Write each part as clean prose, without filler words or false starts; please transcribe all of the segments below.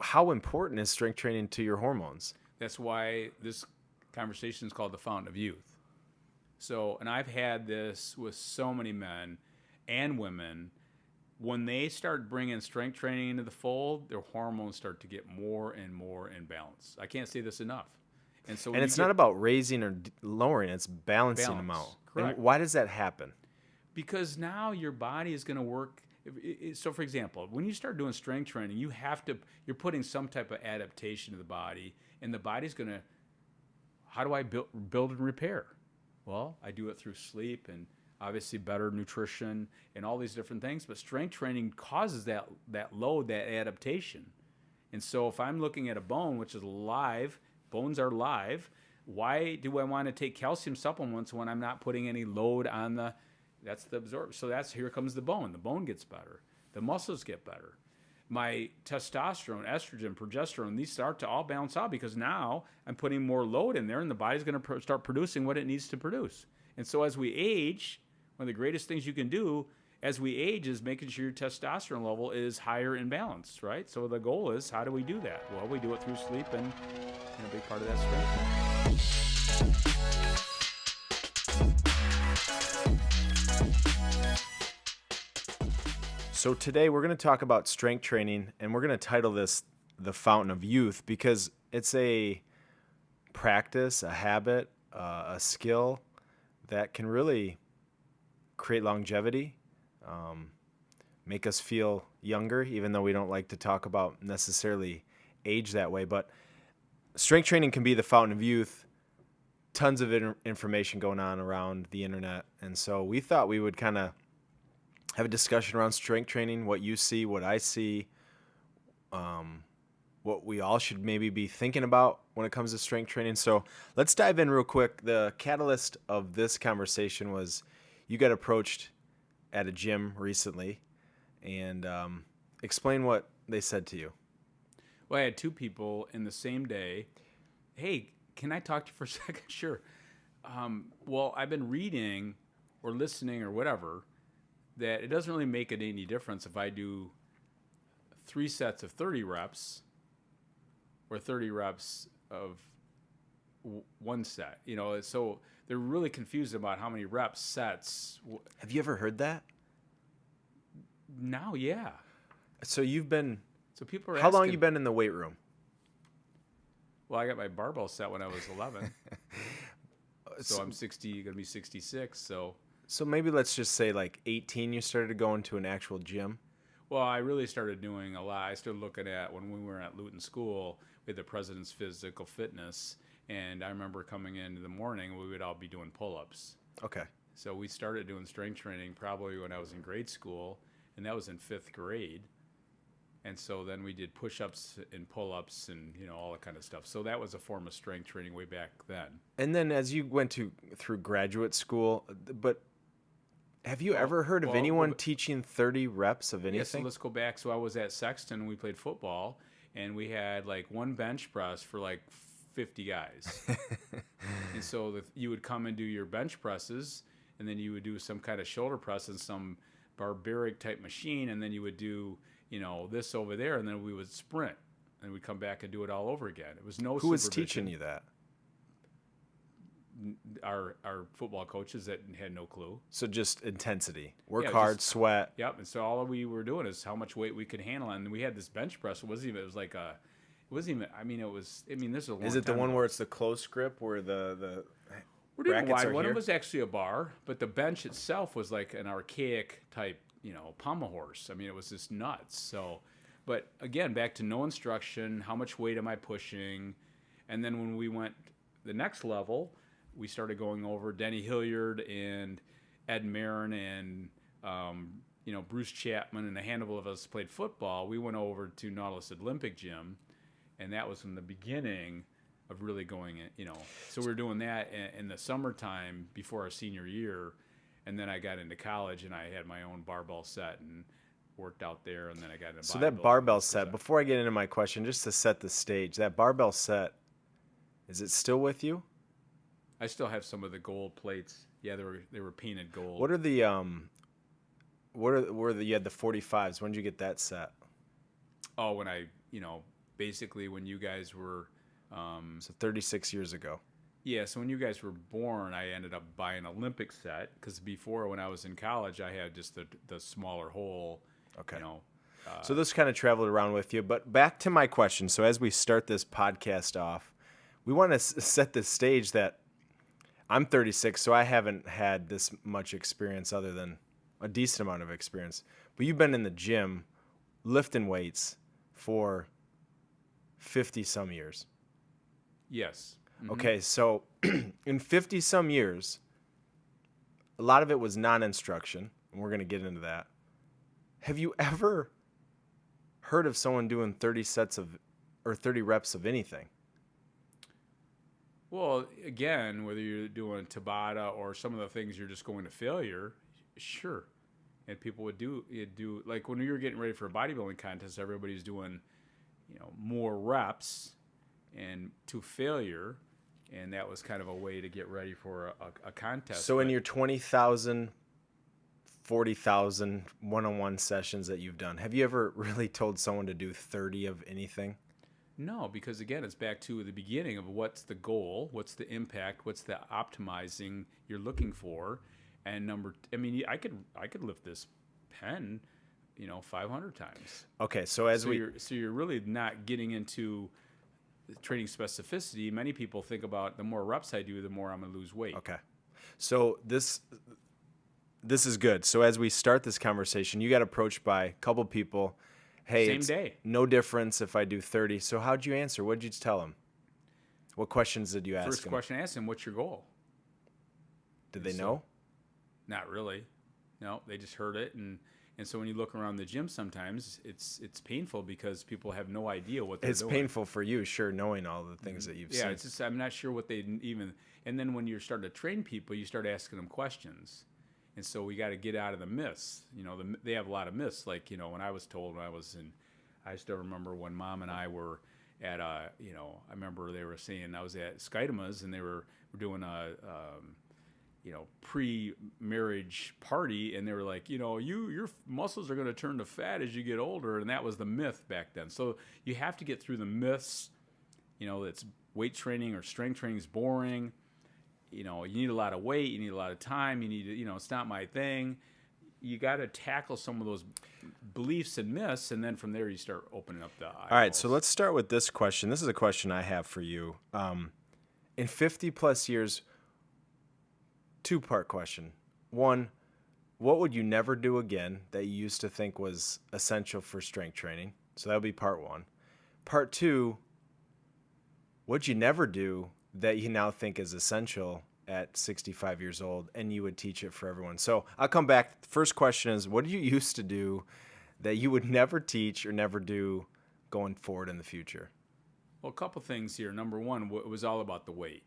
how important is strength training to your hormones? That's why this conversation is called the Fountain of Youth. So, and I've had this with so many men and women. When they start bringing strength training into the fold, their hormones start to get more and more in balance. I can't say this enough. And so, when And you it's get not about raising or lowering, it's balancing them out. balance, correct? And why does that happen? Because now your body is going to work. So, for example, when you start doing strength training, you're putting some type of adaptation to the body, and the body's going to, how do I build and repair? Well, I do it through sleep and obviously better nutrition and all these different things. But strength training causes that load, that adaptation. And so if I'm looking at a bone, which is live, bones are live, why do I want to take calcium supplements when I'm not putting any load on that's the absorb? So here comes the bone. The bone gets better. The muscles get better. My testosterone, estrogen, progesterone, these start to all balance out because now I'm putting more load in there and the body's going to start producing what it needs to produce. And so as we age, one of the greatest things you can do as we age is making sure your testosterone level is higher in balance, right? So the goal is, how do we do that? Well, we do it through sleep and a big part of that strength. So today we're going to talk about strength training, and we're going to title this The Fountain of Youth because it's a practice, a habit, a skill that can really create longevity, make us feel younger, even though we don't like to talk about necessarily age that way. But strength training can be the fountain of youth. Tons of information going on around the internet. And so we thought we would kind of have a discussion around strength training, what you see, what I see, what we all should maybe be thinking about when it comes to strength training. So let's dive in real quick. The catalyst of this conversation was you got approached at a gym recently, and explain what they said to you. Well, I had two people in the same day. Hey, can I talk to you for a second? Sure. Well, I've been reading or listening or whatever that it doesn't really make it any difference if I do 3 sets of 30 reps or 30 reps of one set. So they're really confused about how many reps, sets. Have you ever heard that? Now, yeah. So you've been. So people are How asking, long you been in the weight room? Well, I got my barbell set when I was 11. So I'm 60, going to be 66. So maybe let's just say like 18 you started going to an actual gym. Well, I really started doing a lot. I started looking at when we were at Luton School, we had the President's Physical Fitness, and I remember coming in the morning, we would all be doing pull-ups. Okay. So we started doing strength training probably when I was in grade school, and that was in 5th grade. And so then we did push-ups and pull-ups and all that kind of stuff. So that was a form of strength training way back then. And then as you went through graduate school, but have you ever heard of anyone teaching 30 reps of anything? Yeah, so let's go back. So I was at Sexton, we played football, and we had like one bench press for like 50 guys. And so you would come and do your bench presses, and then you would do some kind of shoulder press in some barbaric type machine, and then you would do this over there, and then we would sprint, and we'd come back and do it all over again. It was no Who was supervision. teaching you that? Our football coaches that had no clue. So just intensity, work hard, sweat. Yep. And so all we were doing is how much weight we could handle, and we had this bench press. It was this is a long Is it the time one ago. where it's the close grip where the We're doing a brackets wide are one. here? It was actually a bar, but the bench itself was like an archaic type, pommel horse. I mean, it was just nuts. So, but again, back to no instruction. How much weight am I pushing? And then when we went the next level, we started going over Denny Hilliard and Ed Marin and Bruce Chapman and a handful of us played football. We went over to Nautilus Olympic Gym, and that was from the beginning of really going in. So we were doing that in the summertime before our senior year, and then I got into college and I had my own barbell set and worked out there, and then I got into So that barbell set, before I get into my question, just to set the stage, that barbell set, is it still with you? I still have some of the gold plates. Yeah, they were painted gold. What are the you had the 45s? When did you get that set? Oh, when I basically when you guys were, So 36 years ago. yeah, so when you guys were born, I ended up buying an Olympic set because before when I was in college, I had just the smaller hole, Okay. you know. So this kind of traveled around with you, but back to my question. So as we start this podcast off, we want to set the stage that I'm 36, so I haven't had this much experience other than a decent amount of experience. But you've been in the gym lifting weights for 50 some years. Yes. Mhm. Okay, so in 50 some years, a lot of it was non-instruction, and we're going to get into that. Have you ever heard of someone doing 30 sets of or 30 reps of anything? Well, again, whether you're doing Tabata or some of the things you're just going to failure, sure. And people would do like when we were getting ready for a bodybuilding contest, everybody's doing, more reps and to failure, and that was kind of a way to get ready for a contest. So in your 20,000, 40,000 one-on-one sessions that you've done, have you ever really told someone to do 30 of anything? No, because again, it's back to the beginning of what's the goal, what's the impact, what's the optimizing you're looking for, and I could lift this pen, 500 times. Okay, so you're really not getting into the training specificity. Many people think about the more reps I do, the more I'm gonna lose weight. Okay, so this is good. So as we start this conversation, you got approached by a couple people. Hey, Same it's day. no difference if I do 30. So how'd you answer? What did you tell them? What questions did you ask First them? question I asked them, what's your goal? Did they So- know? Not really. No, they just heard it, and so when you look around the gym, sometimes it's painful because people have no idea what they're It's doing. painful for you, sure, knowing all the things that you've Yeah, seen. it's just I'm not sure what they even. And then when you're starting to train people, you start asking them questions, and so we got to get out of the myths. They have a lot of myths. Like when I was told when I was in, I still remember when Mom and I were at I remember they were saying I was at Skytama's and they were doing a pre-marriage party, and they were like, your muscles are going to turn to fat as you get older, and that was the myth back then. So you have to get through the myths. That's weight training or strength training is boring. You need a lot of weight, you need a lot of time, you need to, it's not my thing. You got to tackle some of those beliefs and myths, and then from there you start opening up the eyeballs. All right, so let's start with this question. This is a question I have for you. In 50 plus years, two-part question. One, what would you never do again that you used to think was essential for strength training? So that would be part one. Part two, what'd you never do that you now think is essential at 65 years old and you would teach it for everyone? So I'll come back. The first question is, what did you used to do that you would never teach or never do going forward in the future? Well, a couple things here. Number one, it was all about the weight.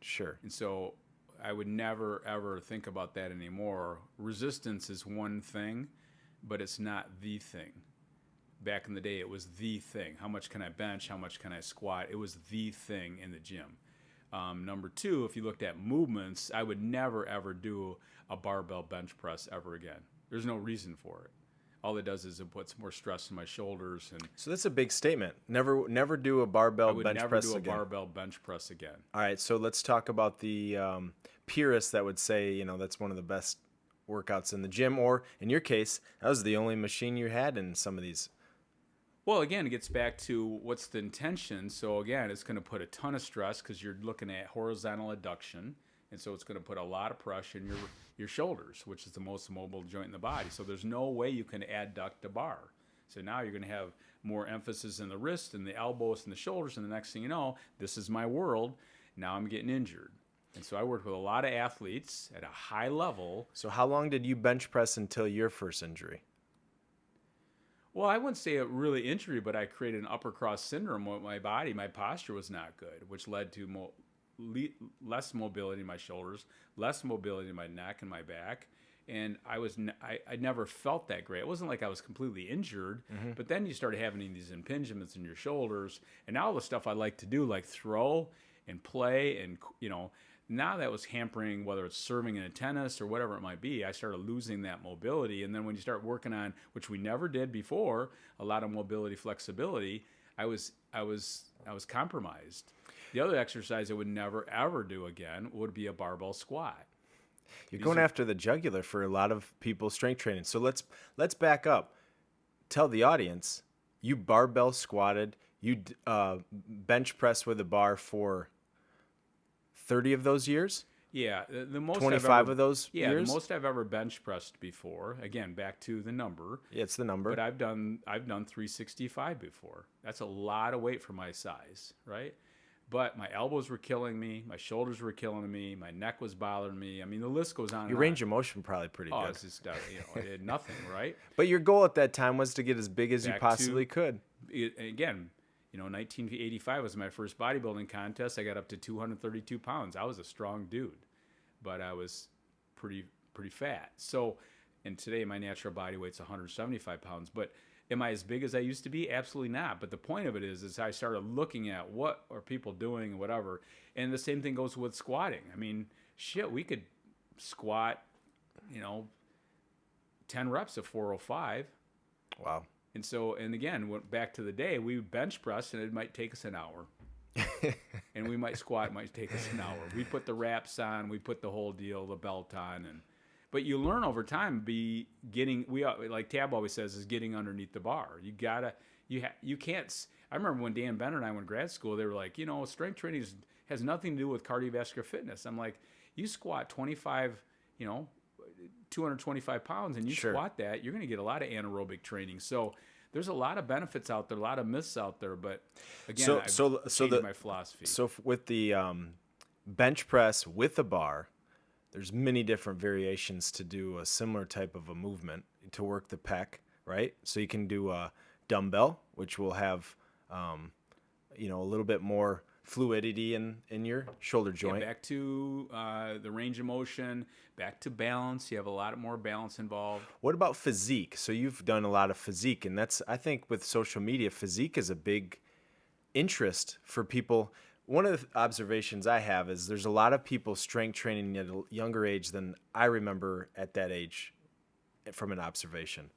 Sure. And so I would never, ever think about that anymore. Resistance is one thing, but it's not the thing. Back in the day, it was the thing. How much can I bench? How much can I squat? It was the thing in the gym. Number two, if you looked at movements, I would never, ever do a barbell bench press ever again. There's no reason for it. All it does is it puts more stress on my shoulders. And So that's a big statement. Never do a barbell I would bench never press do a again. barbell bench press again. All right, so let's talk about the purists that would say, that's one of the best workouts in the gym, or in your case, that was the only machine you had in some of these. Well, again, it gets back to what's the intention. So again, it's going to put a ton of stress because you're looking at horizontal adduction, and so it's going to put a lot of pressure in your shoulders, which is the most mobile joint in the body. So there's no way you can adduct a bar. So now you're going to have more emphasis in the wrist and the elbows and the shoulders, and the next thing you know, this is my world. Now I'm getting injured. And so I worked with a lot of athletes at a high level. So how long did you bench press until your first injury? Well, I wouldn't say a really injury, but I created an upper cross syndrome with my body. My posture was not good, which led to less mobility in my shoulders, less mobility in my neck and my back. And I never felt that great. It wasn't like I was completely injured, but then you started having these impingements in your shoulders. And now all the stuff I like to do, like throw and play and, now that was hampering, whether it's serving in a tennis or whatever it might be. I started losing that mobility. And then when you start working on, which we never did before, a lot of mobility, flexibility, I was compromised. The other exercise I would never ever do again would be a barbell squat. You're going after the jugular for a lot of people strength training. So let's back up. Tell the audience, you barbell squatted, you bench press with a bar for 30 of those years? Yeah, the most 25 of those yeah, years? the most I've ever bench pressed before. Again, back to the number. Yeah, it's the number. But I've done 365 before. That's a lot of weight for my size, right? But my elbows were killing me, my shoulders were killing me, my neck was bothering me. I mean, the list goes on. Your range of motion probably pretty oh, good. it's just I did nothing, right? But your goal at that time was to get as big as you Back possibly could. Again, 1985 was my first bodybuilding contest. I got up to 232 pounds. I was a strong dude, but I was pretty fat. So, and today my natural body weight's 175 pounds. But am I as big as I used to be? Absolutely not. But the point of it is I started looking at what are people doing and whatever. And the same thing goes with squatting. I mean, shit, we could squat, 10 reps of 405. Wow. And so, and again, went back to the day, we bench press and it might take us an hour. And we might squat, it might take us an hour. We put the wraps on, we put the whole deal, the belt on, but you learn over time. Like Tab always says, is getting underneath the bar. You can't. I remember when Dan Bender and I went to grad school, they were like, strength training has nothing to do with cardiovascular fitness. I'm like, you squat 225 pounds and you squat that, you're going to get a lot of anaerobic training. So there's a lot of benefits out there, a lot of myths out there. But again, I've changed my philosophy. So with the bench press with the bar, there's many different variations to do a similar type of a movement to work the pec, right? So you can do a dumbbell, which will have, a little bit more fluidity in your shoulder joint. Back to the range of motion, back to balance. You have a lot more balance involved. What about physique? So you've done a lot of physique, and that's, I think with social media, physique is a big interest for people. One of the observations I have is there's a lot of people strength training at a younger age than I remember at that age from an observation.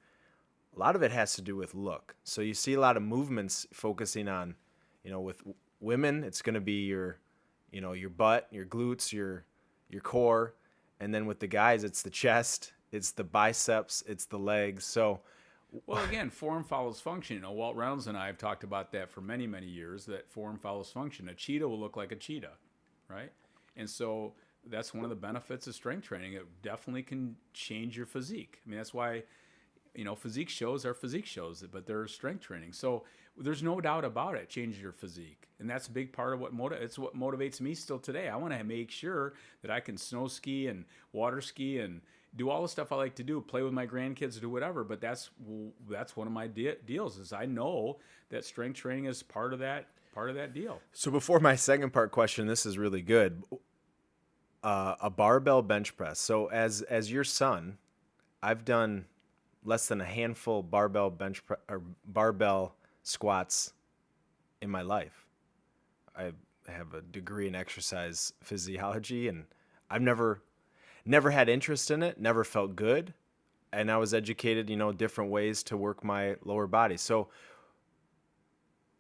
A lot of it has to do with look. So you see a lot of movements focusing on, with women, it's going to be your butt, your glutes, your core. And then with the guys, it's the chest, it's the biceps, it's the legs. So, well, again, form follows function. Walt Reynolds and I have talked about that for many, many years, that form follows function. A cheetah will look like a cheetah, right? And so that's one of the benefits of strength training. It definitely can change your physique. I mean, that's why, physique shows are physique shows, but they're strength training. So there's no doubt about it, changes your physique. And that's a big part of what motivates me still today. I want to make sure that I can snow ski and water ski and do all the stuff I like to do, play with my grandkids, do whatever. But that's one of my deals is I know that strength training is part of that deal. So before my second part question, this is really good. A barbell bench press. So as your son, I've done less than a handful barbell barbell squats in my life. I have a degree in exercise physiology, and I've never had interest in it, never felt good, and I was educated, different ways to work my lower body. So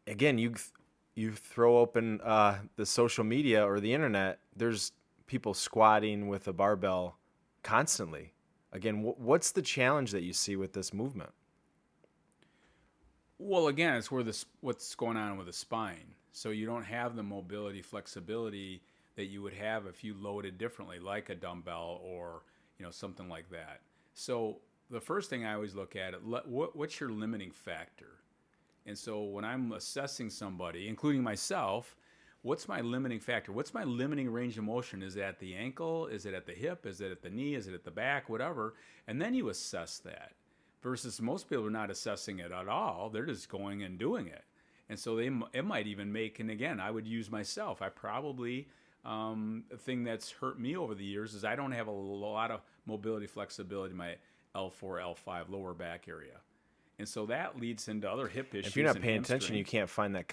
again, you throw open the social media or the internet, there's people squatting with a barbell constantly. Again, what's the challenge that you see with this movement? Well, again, it's what's going on with the spine. So you don't have the mobility, flexibility that you would have if you loaded differently, like a dumbbell or something like that. So the first thing I always look at, what's your limiting factor? And so when I'm assessing somebody, including myself, what's my limiting factor? What's my limiting range of motion? Is it at the ankle? Is it at the hip? Is it at the knee? Is it at the back? Whatever. And then you assess that. Versus most people are not assessing it at all. They're just going and doing it. And so it might even make, and again, I would use myself. I probably, the thing that's hurt me over the years is I don't have a lot of mobility, flexibility in my L4, L5 lower back area. And so that leads into other hip issues. If you're not and paying attention, you hamstring. can't find that,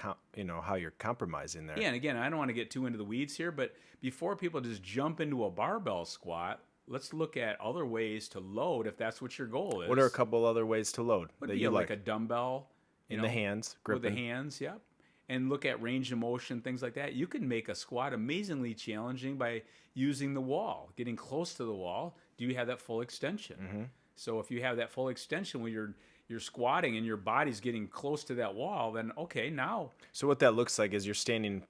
how you're compromising there. Yeah, and again, I don't want to get too into the weeds here, but before people just jump into a barbell squat, let's look at other ways to load if that's what your goal is. What are a couple other ways to load Would that be you like like? a dumbbell In the hands, with the gripping. hands, yep. And look at range of motion, things like that. You can make a squat amazingly challenging by using the wall, getting close to the wall. Do you have that full extension? Mm-hmm. So if you have that full extension when you're squatting and your body's getting close to that wall, then okay, now So what that looks like is you're standing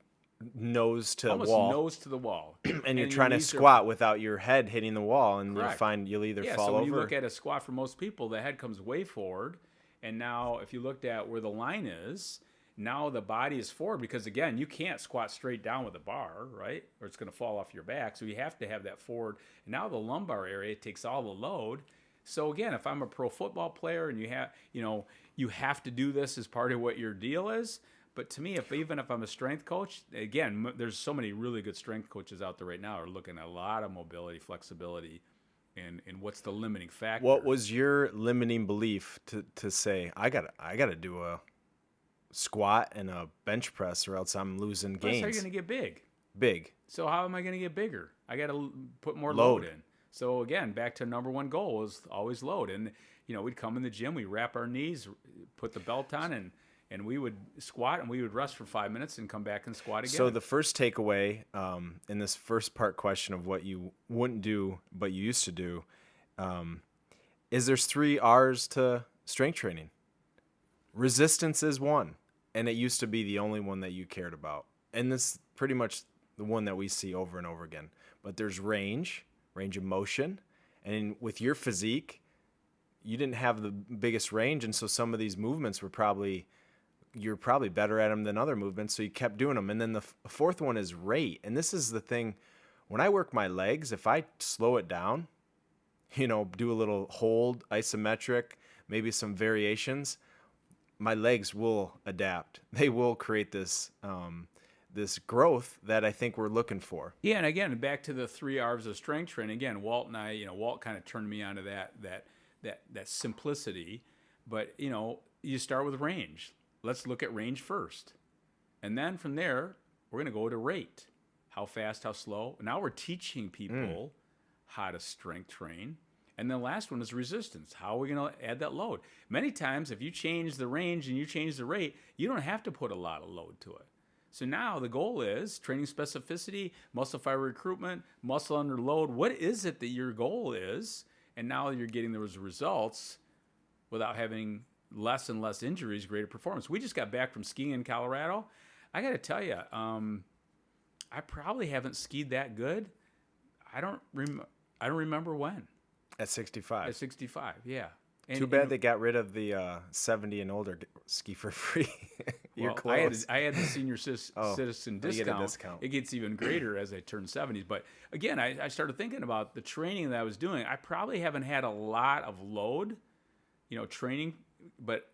nose to almost wall, nose to the wall, and you're your trying to knees are- squat without your head hitting the wall, and Correct. you'll either Yeah, fall so when over. you look at a squat for most people, the head comes way forward. And now if you looked at where the line is, now the body is forward because, again, you can't squat straight down with a bar, right? Or it's going to fall off your back. So you have to have that forward. And now the lumbar area takes all the load. So, again, if I'm a pro football player and you have to do this as part of what your deal is. But to me, even if I'm a strength coach, again, there's so many really good strength coaches out there right now are looking at a lot of mobility, flexibility, and what's the limiting factor. What was your limiting belief to say I gotta do a squat and a bench press or else I'm losing Plus, how are you gains? going to get big? Big. So how am I going to get bigger? I got to put more Load. load in. So again, back to number one goal is always load. And we'd come in the gym, we wrap our knees, put the belt on, and we would squat and we would rest for 5 minutes and come back and squat again. So the first takeaway in this first part question of what you wouldn't do but you used to do is there's 3 R's to strength training. Resistance is one, and it used to be the only one that you cared about. And this is pretty much the one that we see over and over again. But there's range of motion, and with your physique, you didn't have the biggest range, and so some of these movements you're probably better at them than other movements, so you kept doing them. And then the fourth one is rate. And this is the thing, when I work my legs, if I slow it down, do a little hold, isometric, maybe some variations, my legs will adapt. They will create this this growth that I think we're looking for. Yeah, and again, back to the 3 R's of strength training. Again, Walt and I, Walt kind of turned me onto that simplicity. But you start with range. Let's look at range first, and then from there we're going to go to rate. How fast? How slow? Now we're teaching people how to strength train. And the last one is resistance. How are we going to add that load? Many times, if you change the range and you change the rate, you don't have to put a lot of load to it. So now the goal is training specificity, muscle fiber recruitment, muscle under load. What is it that your goal is? And now you're getting those results without having less and less injuries, greater performance. We just got back from skiing in Colorado. I got to tell you, I probably haven't skied that good. I don't remember when. At 65. At 65, yeah. Too bad they got rid of the 70 and older ski for free. You're close. I had the senior citizen you discount. get a discount. It gets even greater as I turn 70s. But again, I started thinking about the training that I was doing. I probably haven't had a lot of load, training. But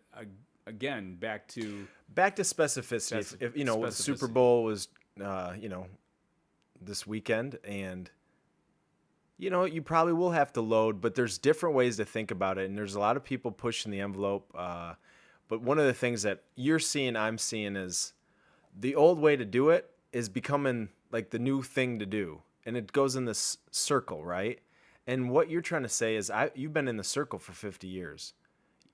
again, back to specificity. If the Super Bowl was, this weekend, and you probably will have to load, but there's different ways to think about it, and there's a lot of people pushing the envelope. But one of the things that you're seeing, I'm seeing, is the old way to do it is becoming like the new thing to do, and it goes in this circle, right? And what you're trying to say is, you've been in the circle for 50 years.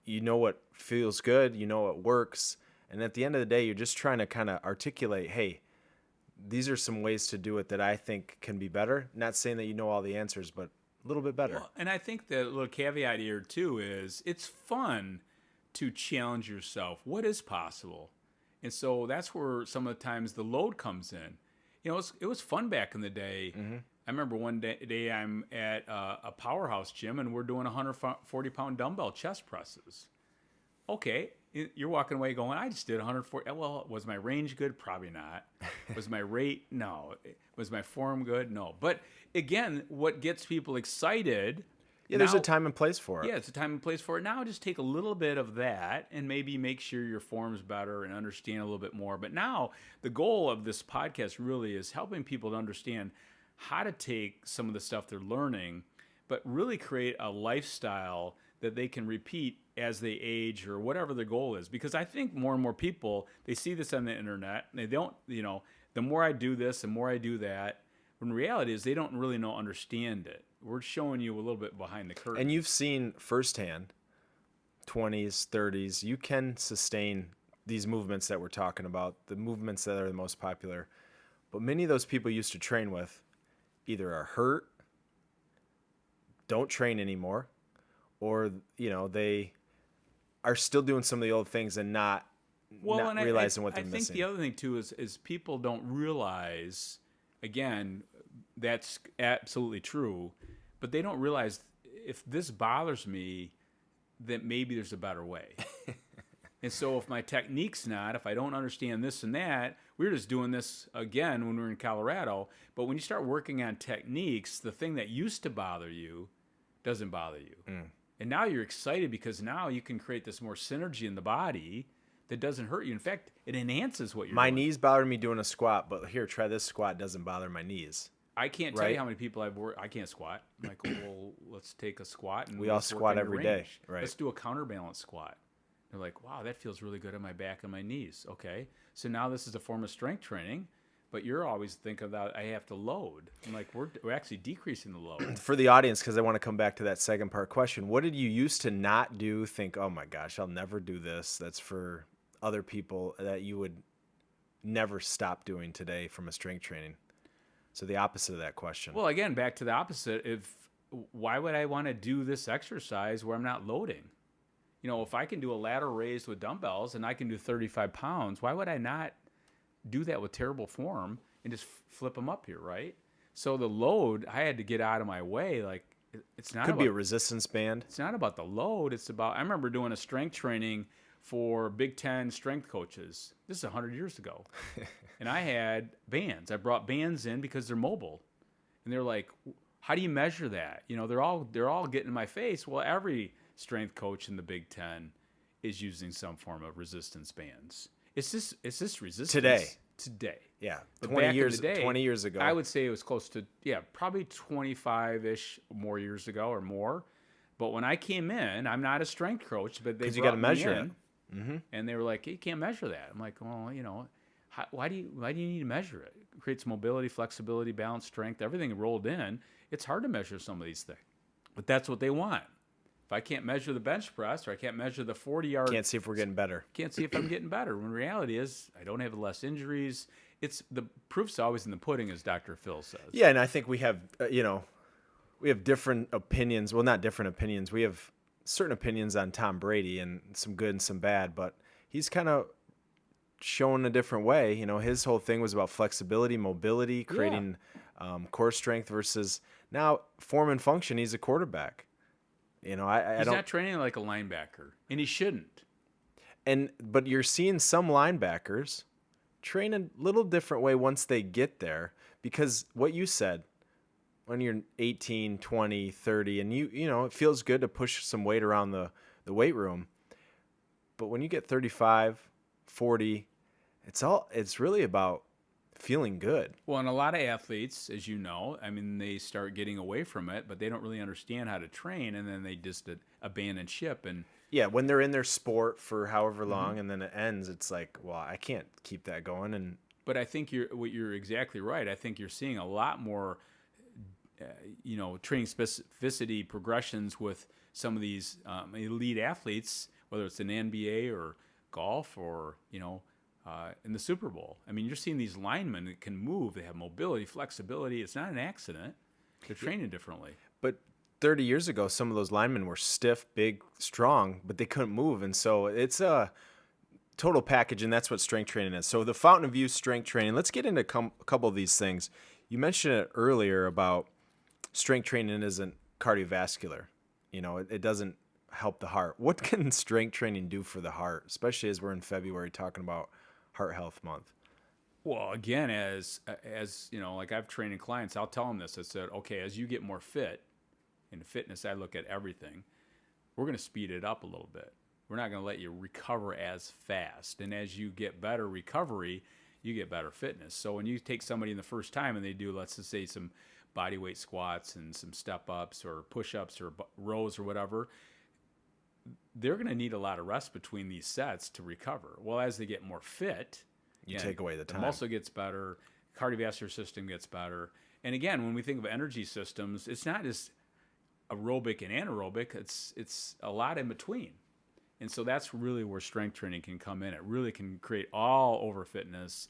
You know what feels good, you know what works, and at the end of the day, you're just trying to kind of articulate, hey, these are some ways to do it that I think can be better. Not saying that you know all the answers, but a little bit better. Well, and I think the little caveat here too is it's fun to challenge yourself. What is possible? And so that's where some of the times the load comes in. It was fun back in the day. Mm-hmm. I remember one day I'm at a powerhouse gym and we're doing 140-pound dumbbell chest presses. Okay, you're walking away going, I just did 140. Well, was my range good? Probably not. Was my rate? No. Was my form good? No. But again, what gets people excited? Yeah, there's a time and place for it. Yeah, it's a time and place for it. Now just take a little bit of that and maybe make sure your form's better and understand a little bit more. But now the goal of this podcast really is helping people to understand how to take some of the stuff they're learning, but really create a lifestyle that they can repeat as they age or whatever their goal is. Because I think more and more people, they see this on the internet and they don't, the more I do this, the more I do that. When reality is they don't really understand it. We're showing you a little bit behind the curtain. And you've seen firsthand, 20s, 30s, you can sustain these movements that we're talking about, the movements that are the most popular. But many of those people you used to train with either are hurt, don't train anymore, or, they are still doing some of the old things and not realizing what they're missing. I think the other thing, too, is people don't realize, again, that's absolutely true, but they don't realize if this bothers me, that maybe there's a better way. And so if my technique's not, if I don't understand this and that, we were just doing this again when we were in Colorado, but when you start working on techniques, the thing that used to bother you doesn't bother you. And now you're excited because now you can create this more synergy in the body that doesn't hurt you. In fact, it enhances what you're doing. My knees bother me doing a squat, but here, try this squat. Doesn't bother my knees. I can't tell you how many people I've worked. I can't squat. I'm like, well, let's take a squat. And we all squat every day. Right. Let's do a counterbalance squat. They're like, wow, that feels really good on my back and my knees. Okay. So now this is a form of strength training, but you're always thinking that I have to load. I'm like, we're actually decreasing the load. For the audience, because I want to come back to that second part question, what did you used to not do, think, oh my gosh, I'll never do this? That's for other people that you would never stop doing today from a strength training. So the opposite of that question. Well, again, back to the opposite. Why would I want to do this exercise where I'm not loading? If I can do a lateral raise with dumbbells and I can do 35 pounds, why would I not do that with terrible form and just flip them up here, right? So the load, I had to get out of my way. Like, it's not Could be a resistance band. It's not about the load. It's about, I remember doing a strength training for Big Ten strength coaches. This is 100 years ago. And I had bands. I brought bands in because they're mobile. And they're like, how do you measure that? They're all getting in my face. Well, every strength coach in the Big Ten is using some form of resistance bands. It's this resistance today. Yeah, But 20 back years in the day, 20 years ago. I would say it was close to probably 25-ish more years ago or more. But when I came in, I'm not a strength coach, but they you got to measure in, it. Mm-hmm. and they were like, "You can't measure that." I'm like, "Well, why do you need to measure it? It creates mobility, flexibility, balance, strength, everything rolled in. It's hard to measure some of these things, but that's what they want. If I can't measure the bench press or I can't measure the 40-yard, Can't see if we're getting better. can't see if I'm getting better. When reality is, I don't have less injuries. It's the proof's always in the pudding, as Dr. Phil says. Yeah, and I think we have, we have different opinions. Well, not different opinions. We have certain opinions on Tom Brady and some good and some bad, but he's kind of shown a different way. His whole thing was about flexibility, mobility, creating core strength versus now form and function. He's a quarterback. I He's don't. not training like a linebacker, and he shouldn't. But you're seeing some linebackers train a little different way once they get there, because what you said, when you're 18, 20, 30, and it feels good to push some weight around the weight room. But when you get 35, 40, it's really about feeling good. Well, and a lot of athletes, as you know, they start getting away from it, but they don't really understand how to train, and then they just abandon ship. And yeah, when they're in their sport for however long, and then it ends, it's like, well, I can't keep that going. But I think you're exactly right. I think you're seeing a lot more, training specificity progressions with some of these elite athletes, whether it's in NBA or golf or in the Super Bowl. You're seeing these linemen that can move. They have mobility, flexibility. It's not an accident. They're training differently. But 30 years ago, some of those linemen were stiff, big, strong, but they couldn't move. And so it's a total package, and that's what strength training is. So the Fountain of Youth strength training, let's get into a couple of these things. You mentioned it earlier about strength training isn't cardiovascular. It doesn't help the heart. What can strength training do for the heart, especially as we're in February talking about Heart Health Month? Well, again, as like I've trained clients, I'll tell them this. I said, okay, as you get more fit, in fitness, I look at everything. We're going to speed it up a little bit. We're not going to let you recover as fast. And as you get better recovery, you get better fitness. So when you take somebody in the first time and they do, let's just say, some body weight squats and some step ups or push ups or rows or whatever, they're going to need a lot of rest between these sets to recover. Well, as they get more fit, You take away the time. muscle gets better, cardiovascular system gets better. And again, when we think of energy systems, it's not just aerobic and anaerobic. It's a lot in between. And so that's really where strength training can come in. It really can create all over fitness,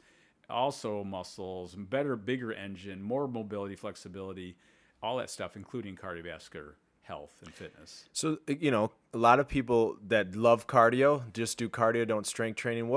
also muscles, better, bigger engine, more mobility, flexibility, all that stuff, including cardiovascular health and fitness. So, a lot of people that love cardio just do cardio, don't strength training.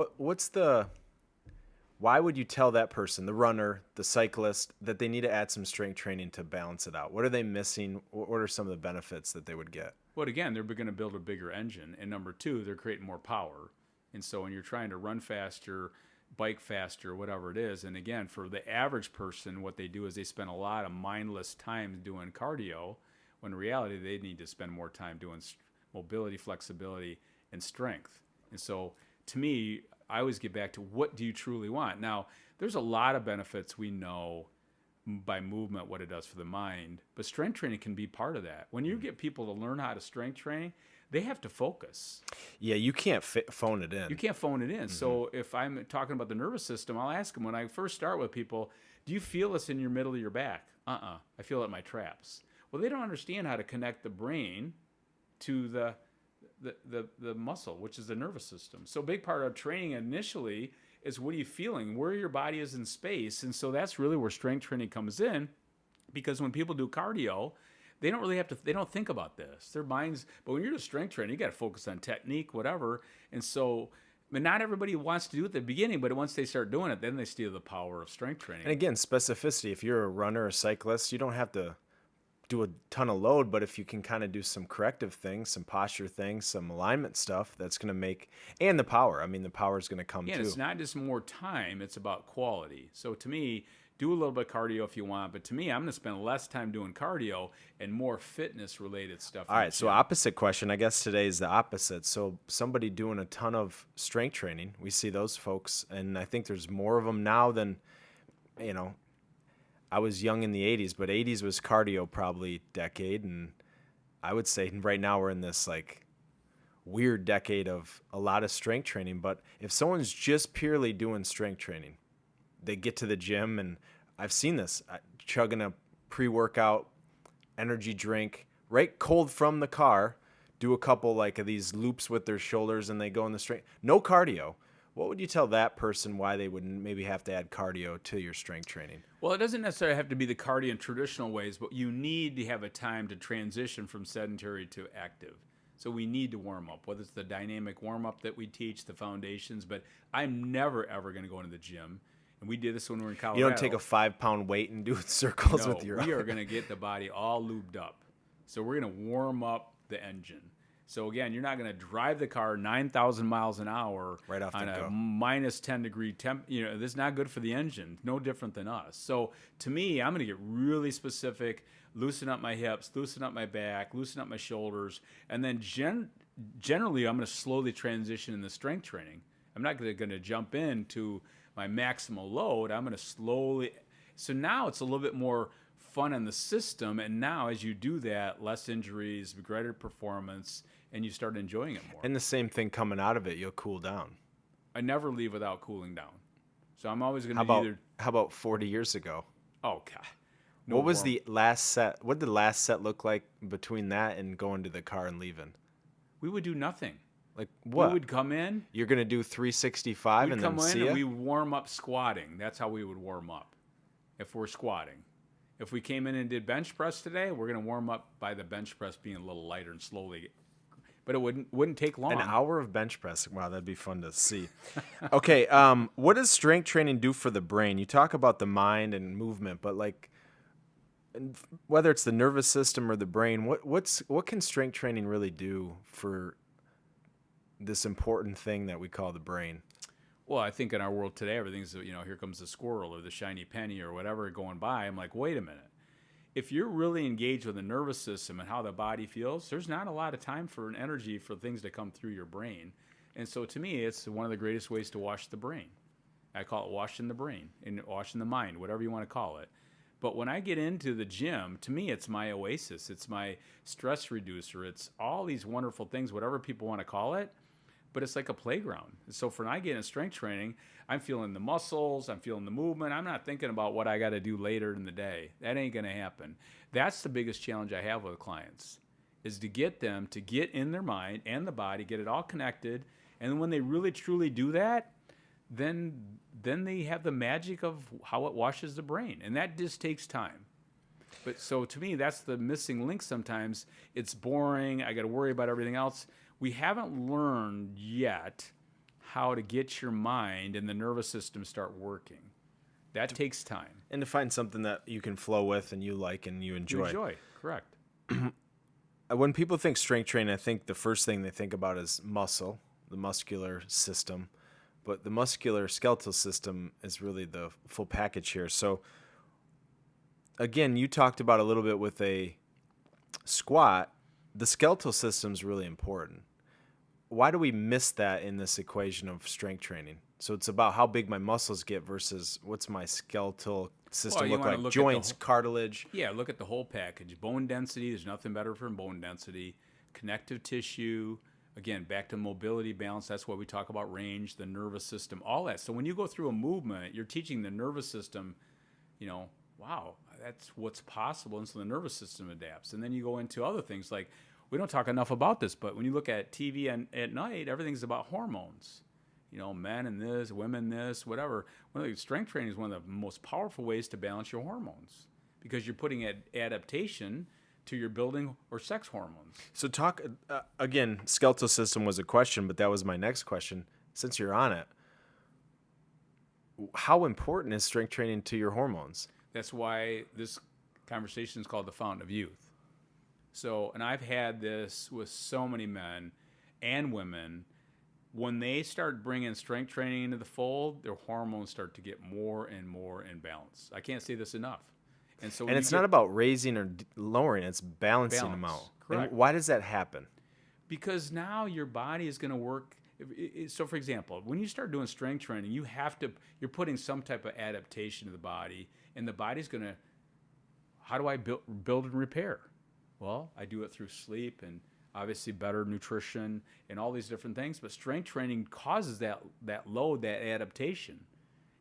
Why would you tell that person, the runner, the cyclist, that they need to add some strength training to balance it out? What are they missing? What are some of the benefits that they would get? Well, again, they're going to build a bigger engine. And number two, they're creating more power. And so when you're trying to run faster, bike faster, whatever it is, and again, for the average person, what they do is they spend a lot of mindless time doing cardio, when in reality, they need to spend more time doing mobility, flexibility, and strength. And so to me, I always get back to what do you truly want? Now, there's a lot of benefits we know by movement, what it does for the mind, but strength training can be part of that. When you get people to learn how to strength train, they have to focus. Yeah, you can't phone it in. You can't phone it in. So if I'm talking about the nervous system, I'll ask them when I first start with people, do you feel this in your middle of your back? I feel it in my traps. Well, they don't understand how to connect the brain to the muscle, which is the nervous system. So a big part of training initially is what are you feeling, where your body is in space. And so that's really where strength training comes in, because when people do cardio, they don't really they don't think about this. Their minds, but when you're doing strength training, you got to focus on technique, whatever. And so, not everybody wants to do it at the beginning, but once they start doing it, then they see the power of strength training. And again, specificity. If you're a runner or cyclist, you don't have to do a ton of load, but if you can kind of do some corrective things, some posture things, some alignment stuff, that's going to make, and the power. I mean, the power is going to come too. It's not just more time, it's about quality. So to me, do a little bit of cardio if you want, but to me, I'm going to spend less time doing cardio and more fitness related stuff. All right, so opposite question. I guess today is the opposite. So somebody doing a ton of strength training, we see those folks, and I think there's more of them now than, I was young in the 80s, but 80s was cardio probably decade, and I would say right now we're in this like weird decade of a lot of strength training. But if someone's just purely doing strength training, they get to the gym, and I've seen this, chugging a pre-workout energy drink right cold from the car, do a couple like of these loops with their shoulders, and they go in the strength. No cardio. What would you tell that person why they would maybe have to add cardio to your strength training? Well, it doesn't necessarily have to be the cardio in traditional ways, but you need to have a time to transition from sedentary to active. So we need to warm up, whether it's the dynamic warm-up that we teach, the foundations, but I'm never, ever going to go into the gym. And we did this when we were in Colorado. You don't take a 5-pound weight and do circles with your we are going to get the body all lubed up. So we're going to warm up the engine. So again, you're not going to drive the car 9,000 miles an hour right off on the a go. minus 10 degree temp. This is not good for the engine. No different than us. So to me, I'm going to get really specific, loosen up my hips, loosen up my back, loosen up my shoulders, and then generally I'm going to slowly transition in the strength training. I'm not going to jump into my maximal load. I'm going to slowly. So now it's a little bit more fun on the system, and now as you do that, less injuries, greater performance, and you start enjoying it more. And the same thing coming out of it, you'll cool down. I never leave without cooling down. So I'm always going to How about 40 years ago? Oh, God. What was the last set? What did the last set look like between that and going to the car and leaving? We would do nothing. Like what? We would come in. You're going to do 365 and then see it? We'd come in and we warm up squatting. That's how we would warm up if we're squatting. If we came in and did bench press today, we're going to warm up by the bench press being a little lighter and slowly. But it wouldn't take long. An hour of bench press. Wow, that'd be fun to see. Okay, what does strength training do for the brain? You talk about the mind and movement, but like whether it's the nervous system or the brain, what can strength training really do for this important thing that we call the brain? Well, I think in our world today, everything's, here comes the squirrel or the shiny penny or whatever going by. I'm like, wait a minute. If you're really engaged with the nervous system and how the body feels, there's not a lot of time for an energy for things to come through your brain. And so to me, it's one of the greatest ways to wash the brain. I call it washing the brain and washing the mind, whatever you want to call it. But when I get into the gym, to me, it's my oasis. It's my stress reducer. It's all these wonderful things, whatever people want to call it. But it's like a playground. So for when I get in strength training, I'm feeling the muscles, I'm feeling the movement. I'm not thinking about what I got to do later in the day. That ain't going to happen. That's the biggest challenge I have with clients, is to get them to get in their mind and the body, get it all connected. And when they really, truly do that, then they have the magic of how it washes the brain. And that just takes time. But so to me, that's the missing link sometimes. It's boring. I got to worry about everything else. We haven't learned yet how to get your mind and the nervous system start working. That takes time. And to find something that you can flow with and you like and you enjoy. Correct. When people think strength training, I think the first thing they think about is muscle, the muscular system. But the muscular skeletal system is really the full package here. So again, you talked about a little bit with a squat. The skeletal system is really important. Why do we miss that in this equation of strength training? So it's about how big my muscles get versus what's my skeletal system look like. Joints, cartilage. Yeah, look at the whole package. Bone density, there's nothing better for bone density. Connective tissue, again, back to mobility, balance. That's why we talk about range, the nervous system, all that. So when you go through a movement, you're teaching the nervous system, wow, that's what's possible. And so the nervous system adapts. And then you go into other things like, we don't talk enough about this, but when you look at TV at night, everything's about hormones. Men and this, women this, whatever. Strength training is one of the most powerful ways to balance your hormones because you're putting adaptation to your building or sex hormones. So talk, again, skeletal system was a question, but that was my next question. Since you're on it, how important is strength training to your hormones? That's why this conversation is called the Fountain of Youth. So, and I've had this with so many men and women. When they start bringing strength training into the fold, their hormones start to get more and more in balance. I can't say this enough. And so, it's not about raising or lowering; it's balancing them out. Correct. And why does that happen? Because now your body is going to work. So, for example, when you start doing strength training, you're putting some type of adaptation to the body, and the body's going to. How do I build and repair? Well, I do it through sleep and obviously better nutrition and all these different things. But strength training causes that load, that adaptation.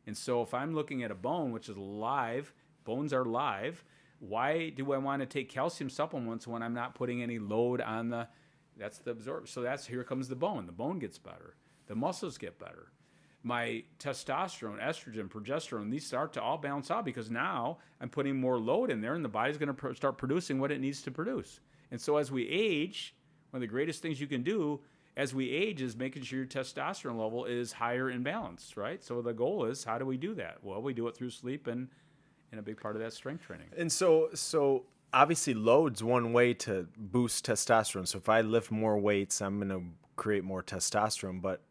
And so if I'm looking at a bone, which is live, bones are live, why do I want to take calcium supplements when I'm not putting any load on that's the absorb? So here comes the bone. The bone gets better. The muscles get better. My testosterone, estrogen, progesterone, these start to all balance out because now I'm putting more load in there and the body's going to start producing what it needs to produce. And so as we age, one of the greatest things you can do as we age is making sure your testosterone level is higher in balance, right? So the goal is, how do we do that? Well, we do it through sleep and a big part of that strength training. And so obviously load's one way to boost testosterone. So if I lift more weights, I'm going to create more testosterone, but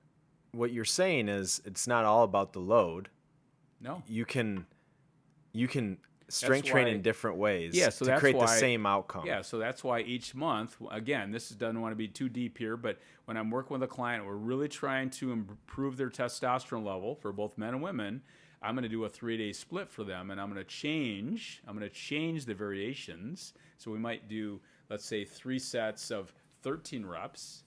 what you're saying is it's not all about the load. No. You can strength train in different ways to create the same outcome. Yeah, so that's why each month, again, doesn't want to be too deep here, but when I'm working with a client, we're really trying to improve their testosterone level for both men and women. I'm going to do a 3-day split for them, and I'm going to change the variations. So we might do, let's say, 3 sets of 13 reps.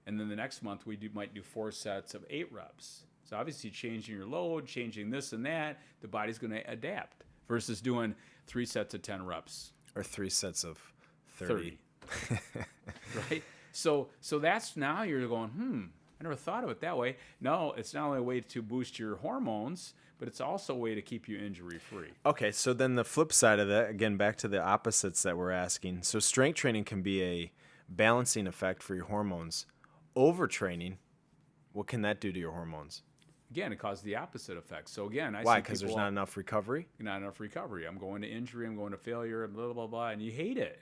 And then the next month, might do 4 sets of 8 reps. So obviously changing your load, changing this and that, the body's going to adapt versus doing 3 sets of 10 reps. Or 3 sets of 30. Right? So that's now you're going, I never thought of it that way. No, it's not only a way to boost your hormones, but it's also a way to keep you injury-free. Okay, so then the flip side of that, again, back to the opposites that we're asking. So strength training can be a balancing effect for your hormones. Overtraining, what can that do to your hormones? Again, it causes the opposite effect. So again, why? Because there's not enough recovery? Not enough recovery. I'm going to injury, I'm going to failure, blah, blah, blah, and you hate it,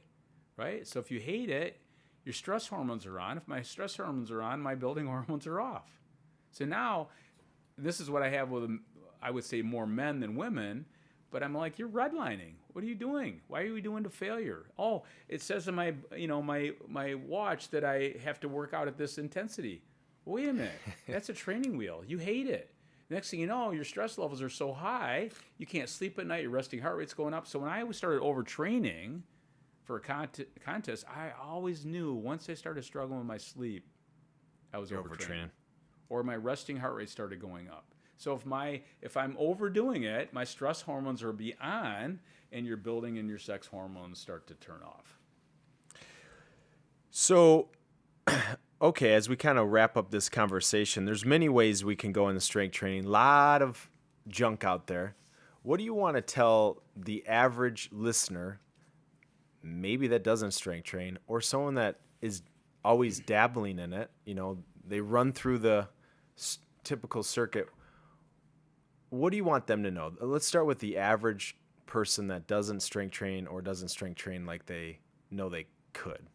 right? So if you hate it, your stress hormones are on. If my stress hormones are on, my building hormones are off. So now, this is what I have with, I would say, more men than women, but I'm like, you're redlining. What are you doing? Why are we doing to failure? Oh, it says in my watch that I have to work out at this intensity. Wait a minute. That's a training wheel. You hate it. Next thing you know, your stress levels are so high, you can't sleep at night, your resting heart rate's going up. So when I started overtraining for a contest, I always knew once I started struggling with my sleep, I was You're overtraining. Or my resting heart rate started going up. So if I'm overdoing it, my stress hormones are beyond, and your building and your sex hormones start to turn off. So, okay, as we kind of wrap up this conversation, there's many ways we can go into strength training. A lot of junk out there. What do you want to tell the average listener, maybe that doesn't strength train, or someone that is always dabbling in it? They run through the typical circuit. What do you want them to know? Let's start with the average person that doesn't strength train or doesn't strength train like they know they could.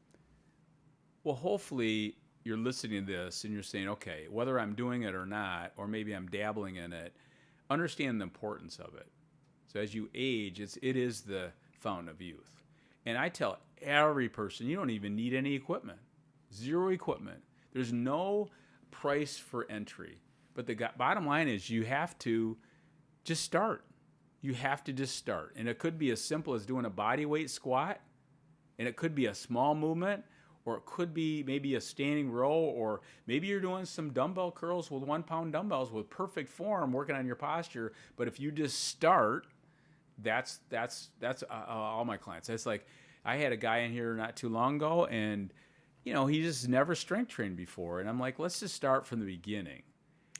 Well, hopefully you're listening to this and you're saying, okay, whether I'm doing it or not, or maybe I'm dabbling in it, understand the importance of it. So as you age, it is the fountain of youth. And I tell every person, you don't even need any equipment. Zero equipment. There's no price for entry. But the bottom line is you have to just start. You have to just start. And it could be as simple as doing a body weight squat, and it could be a small movement, or it could be maybe a standing row, or maybe you're doing some dumbbell curls with 1 pound dumbbells with perfect form, working on your posture. But if you just start, that's all my clients. It's like I had a guy in here not too long ago, and he just never strength trained before, and I'm like, let's just start from the beginning.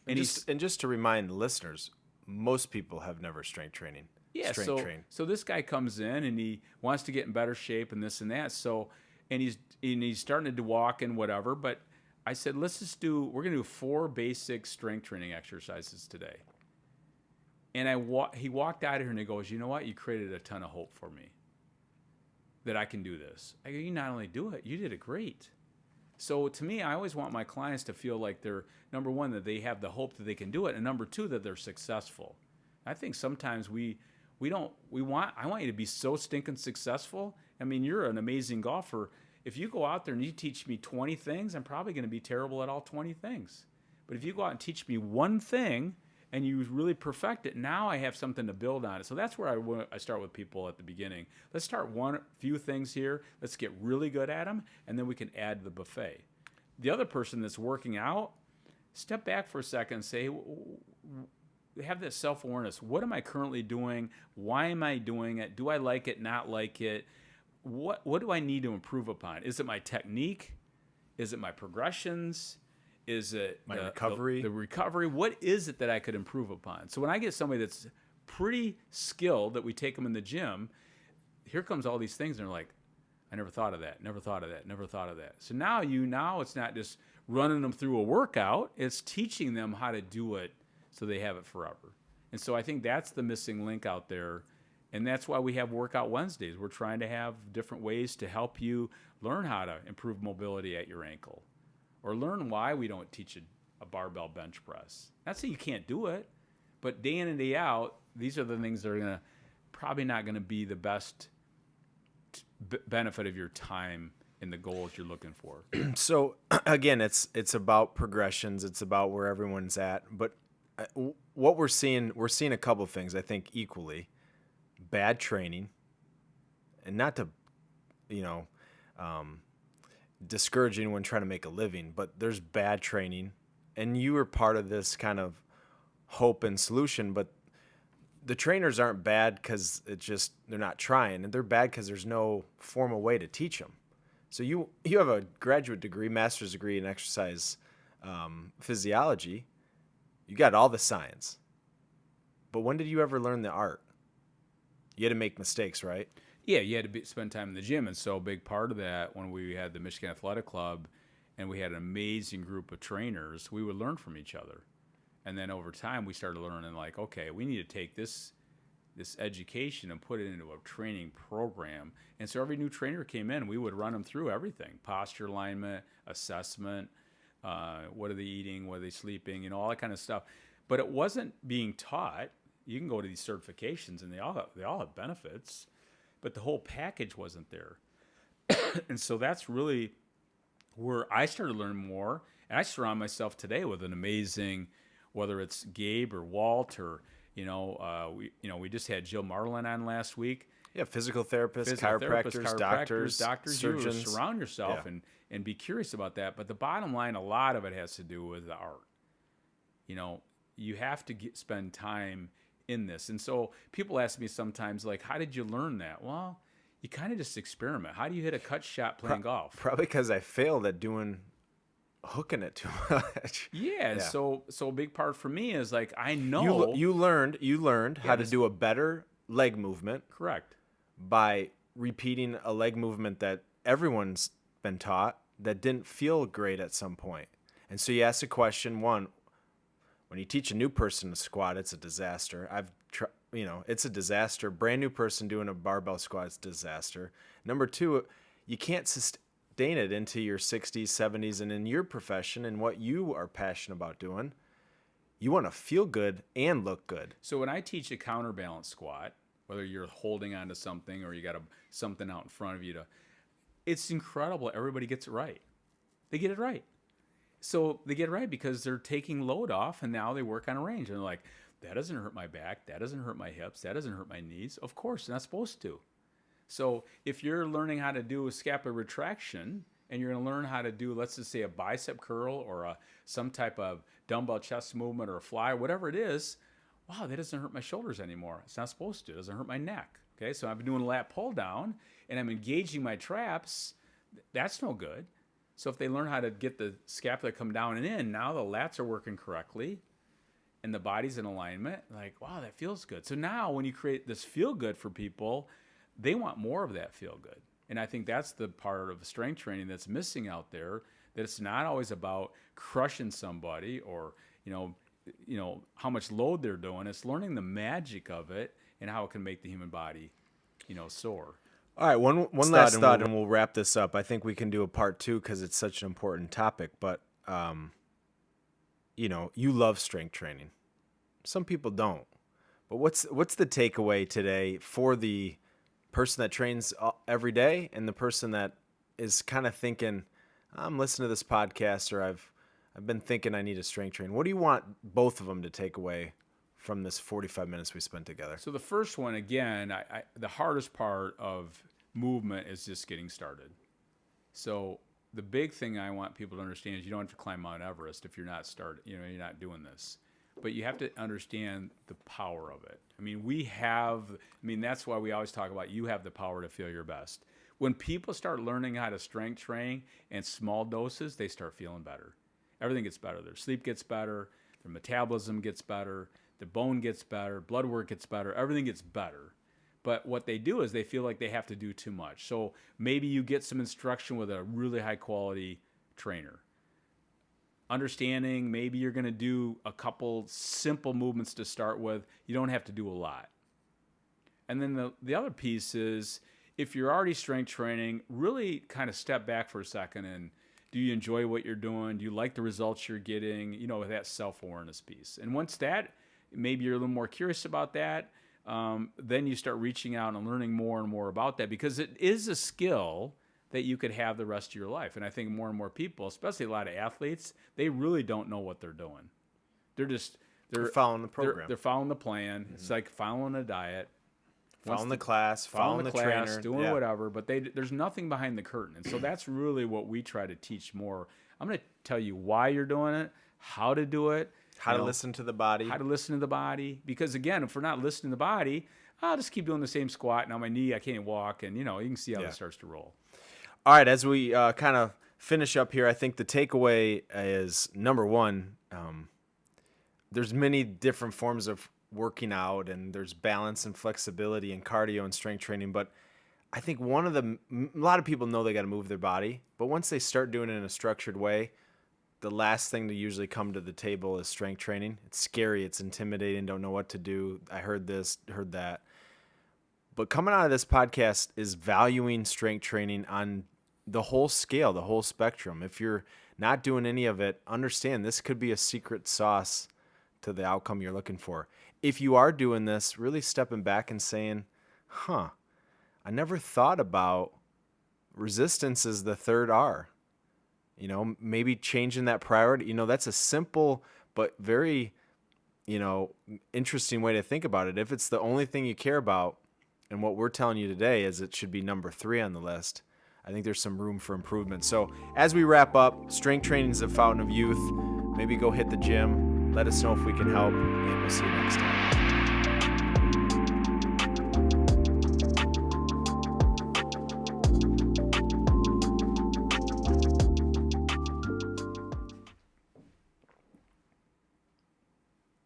And just to remind listeners, most people have never strength training. Yeah, so this guy comes in and he wants to get in better shape and this and that. So and he's starting to walk and whatever. But I said, we're gonna do 4 basic strength training exercises today. And he walked out of here and he goes, you know what? You created a ton of hope for me that I can do this. I go, you not only do it, you did it great. So to me, I always want my clients to feel like they're, number one, that they have the hope that they can do it, and number two, that they're successful. I think sometimes I want you to be so stinking successful. I mean, you're an amazing golfer. If you go out there and you teach me 20 things, I'm probably going to be terrible at all 20 things. But if you go out and teach me one thing and you really perfect it, now I have something to build on it. So that's where I start with people at the beginning. Let's start few things here. Let's get really good at them, and then we can add to the buffet. The other person that's working out, step back for a second and say, have that self-awareness. What am I currently doing? Why am I doing it? Do I like it, not like it? What do I need to improve upon? Is it my technique? Is it my progressions? Is it my recovery? The recovery? What is it that I could improve upon? So when I get somebody that's pretty skilled, that we take them in the gym, here comes all these things, and they're like, I never thought of that, never thought of that, never thought of that. So now it's not just running them through a workout, it's teaching them how to do it so they have it forever. And so I think that's the missing link out there. And that's why we have Workout Wednesdays. We're trying to have different ways to help you learn how to improve mobility at your ankle, or learn why we don't teach a barbell bench press. Not saying you can't do it, but day in and day out, these are the things that are probably not going to be the best benefit of your time and the goals you're looking for. So again, it's about progressions. It's about where everyone's at. But what we're seeing a couple of things, I think, equally. Bad training, and not to, discourage anyone trying to make a living, but there's bad training, and you were part of this kind of hope and solution. But the trainers aren't bad because they're not trying, and they're bad because there's no formal way to teach them. So you have a graduate degree, master's degree in exercise physiology. You got all the science, but when did you ever learn the art? You had to make mistakes, right? Yeah, you had to spend time in the gym. And so a big part of that, when we had the Michigan Athletic Club and we had an amazing group of trainers, we would learn from each other. And then over time, we started learning, like, okay, we need to take this education and put it into a training program. And so every new trainer came in, we would run them through everything: posture alignment, assessment, what are they eating, what are they sleeping, all that kind of stuff. But it wasn't being taught. You can go to these certifications, and they all have benefits, but the whole package wasn't there. And so that's really where I started learning more. And I surround myself today with an amazing whether it's Gabe or Walt or, we just had Jill Marlin on last week. Yeah, physical therapists, Physical therapists, chiropractors, doctors, surgeons. You surround yourself Yeah. and be curious about that. But the bottom line, a lot of it has to do with the art. You have to spend time in this. And so people ask me sometimes, like, how did you learn that? Well, you kind of just experiment. How do you hit a cut shot playing golf? Probably because I failed at hooking it too much. Yeah. So a big part for me is like, I know you learned how to do a better leg movement. Correct. By repeating a leg movement that everyone's been taught that didn't feel great at some point. And so you ask the question, one, when you teach a new person to squat, it's a disaster. It's a disaster. Brand new person doing a barbell squat is a disaster. Number two, you can't sustain it into your 60s, 70s, and in your profession and what you are passionate about doing, you want to feel good and look good. So when I teach a counterbalance squat, whether you're holding onto something or you got something out in front of you, it's incredible. Everybody gets it right. They get it right. So they get it right because they're taking load off, and now they work on a range. And they're like, that doesn't hurt my back. That doesn't hurt my hips. That doesn't hurt my knees. Of course, they're not supposed to. So if you're learning how to do a scapular retraction and you're going to learn how to do, let's just say, a bicep curl or some type of dumbbell chest movement or a fly, whatever it is, wow, that doesn't hurt my shoulders anymore. It's not supposed to. It doesn't hurt my neck. Okay, so I've been doing a lat pull down and I'm engaging my traps. That's no good. So if they learn how to get the scapula come down and in, now the lats are working correctly and the body's in alignment. Like, wow, that feels good. So now when you create this feel good for people, they want more of that feel good. And I think that's the part of strength training that's missing out there, that it's not always about crushing somebody or, how much load they're doing. It's learning the magic of it and how it can make the human body, soar. All right, one last thought, and we'll wrap this up. I think we can do a part 2 because it's such an important topic. But, you love strength training. Some people don't. But what's the takeaway today for the person that trains every day and the person that is kind of thinking, I'm listening to this podcast, or I've been thinking I need a strength train? What do you want both of them to take away from this 45 minutes we spent together? So the first one, again, the hardest part of movement is just getting started. So the big thing I want people to understand is you don't have to climb Mount Everest if you're not you're not doing this. But you have to understand the power of it. That's why we always talk about you have the power to feel your best. When people start learning how to strength train in small doses, they start feeling better. Everything gets better. Their sleep gets better. Their metabolism gets better. The bone gets better. Blood work gets better. Everything gets better. But what they do is they feel like they have to do too much. So maybe you get some instruction with a really high quality trainer. Understanding maybe you're going to do a couple simple movements to start with. You don't have to do a lot. And then the other piece is, if you're already strength training, really kind of step back for a second and do you enjoy what you're doing? Do you like the results you're getting? That self-awareness piece. And once that, maybe you're a little more curious about that, then you start reaching out and learning more and more about that, because it is a skill that you could have the rest of your life. And I think more and more people, especially a lot of athletes, they really don't know what they're doing. They're following the program. They're following the plan. Mm-hmm. It's like following a diet. Following the class, following the trainer. Doing whatever, but there's nothing behind the curtain. And so that's really what we try to teach more. I'm going to tell you why you're doing it, how to do it. How to listen to the body. How to listen to the body. Because, again, if we're not listening to the body, I'll just keep doing the same squat. Now my knee, I can't walk. And, you can see how it starts to roll. All right, as we kind of finish up here, I think the takeaway is, number one, there's many different forms of working out, and there's balance and flexibility and cardio and strength training. But I think a lot of people know they got to move their body. But once they start doing it in a structured way, the last thing to usually come to the table is strength training. It's scary. It's intimidating. Don't know what to do. I heard this, heard that. But coming out of this podcast is valuing strength training on the whole scale, the whole spectrum. If you're not doing any of it, understand this could be a secret sauce to the outcome you're looking for. If you are doing this, really stepping back and saying, I never thought about resistance as the third R. Maybe changing that priority. That's a simple but very interesting way to think about it. If it's the only thing you care about, and what we're telling you today is it should be number 3 on the list, I think there's some room for improvement. So as we wrap up, strength training is a fountain of youth. Maybe go hit the gym. Let us know if we can help, and we'll see you next time.